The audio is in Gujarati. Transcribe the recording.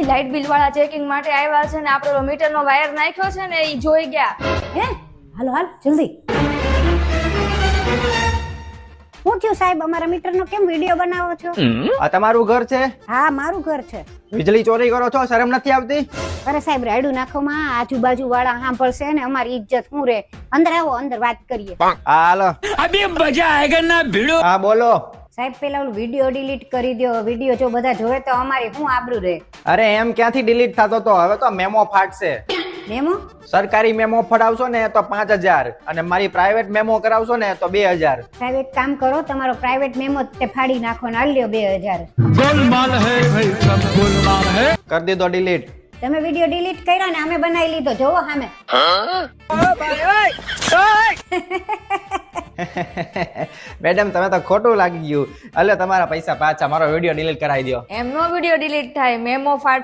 લાઇટ બિલ વાળા ચેકિંગ માટે આવ્યા છે ને આપણો મીટરનો વાયર નાખ્યો છે ને એ જોઈ ગયા. હે હાલો હાલ જલ્દી. હું થયું સાહેબ, અમારા મીટરનો કેમ વિડિયો બનાવો છો? આ તમારું ઘર છે? હા મારું ઘર છે. વીજળી ચોરી કરો છો, શરમ નથી આવતી? અરે સાહેબ રાયડું નાખોમાં આજુબાજુ વાળા સાંભળશે ને અમારી ઇજ્જત શું રે. અંદર આવો, અંદર વાત કરીએ. હા હાલો. अभी मजा आएगा ना भिड़ो. હા બોલો. સાહેબ પેલા ઓલું વિડિયો ડિલીટ કરી દો. વિડિયો જો બધા જોવે તો અમારી શું આબરૂ રહે. અરે એમ ક્યાંથી ડિલીટ થતો તો, હવે તો મેમો ફાટશે. મેમો? સરકારી મેમો ફડાવશો ને તો 5000 અને મારી પ્રાઇવેટ મેમો કરાવશો ને તો 2000. સાહેબ એક કામ કરો, તમારો પ્રાઇવેટ મેમો તે ફાડી નાખો ને આલ લ્યો 2000. गोलमाल है भाई, सब गोलमाल है. કરી દીધો ડિલીટ. તમે વિડિયો ડિલીટ કર્યો ને અમે બનાવી લીધો, જોવો સામે. મેડમ તમે તો ખોટું લાગી ગયું. એટલે તમારા પૈસા પાછા, મારો વિડીયો ડિલીટ કરાવી દો. એમનો વિડીયો ડિલીટ થાય, મેમો ફાટ